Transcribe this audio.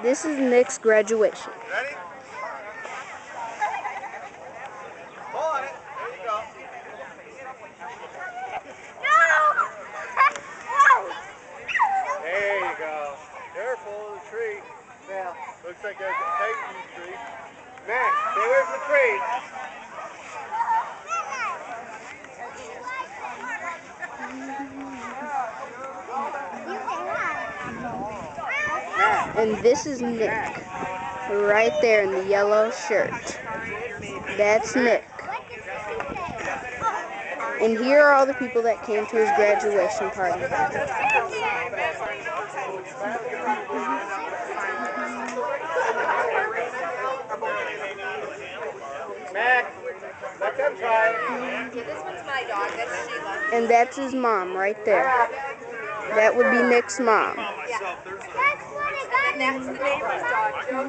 This is Nick's graduation. Ready? Pull on it. There you go. There you go. Careful of the tree. Yeah. Looks like there's a kite in the tree. Max, stay away from the tree. And this is Nick, right there in the yellow shirt. That's Nick. And here are all the people that came to his graduation party. Max, let them try. Yeah, this one's my dog. That's Sheila. And that's his mom right there. That would be Nick's mom. Yeah. And that's the neighbor's dog, Joe.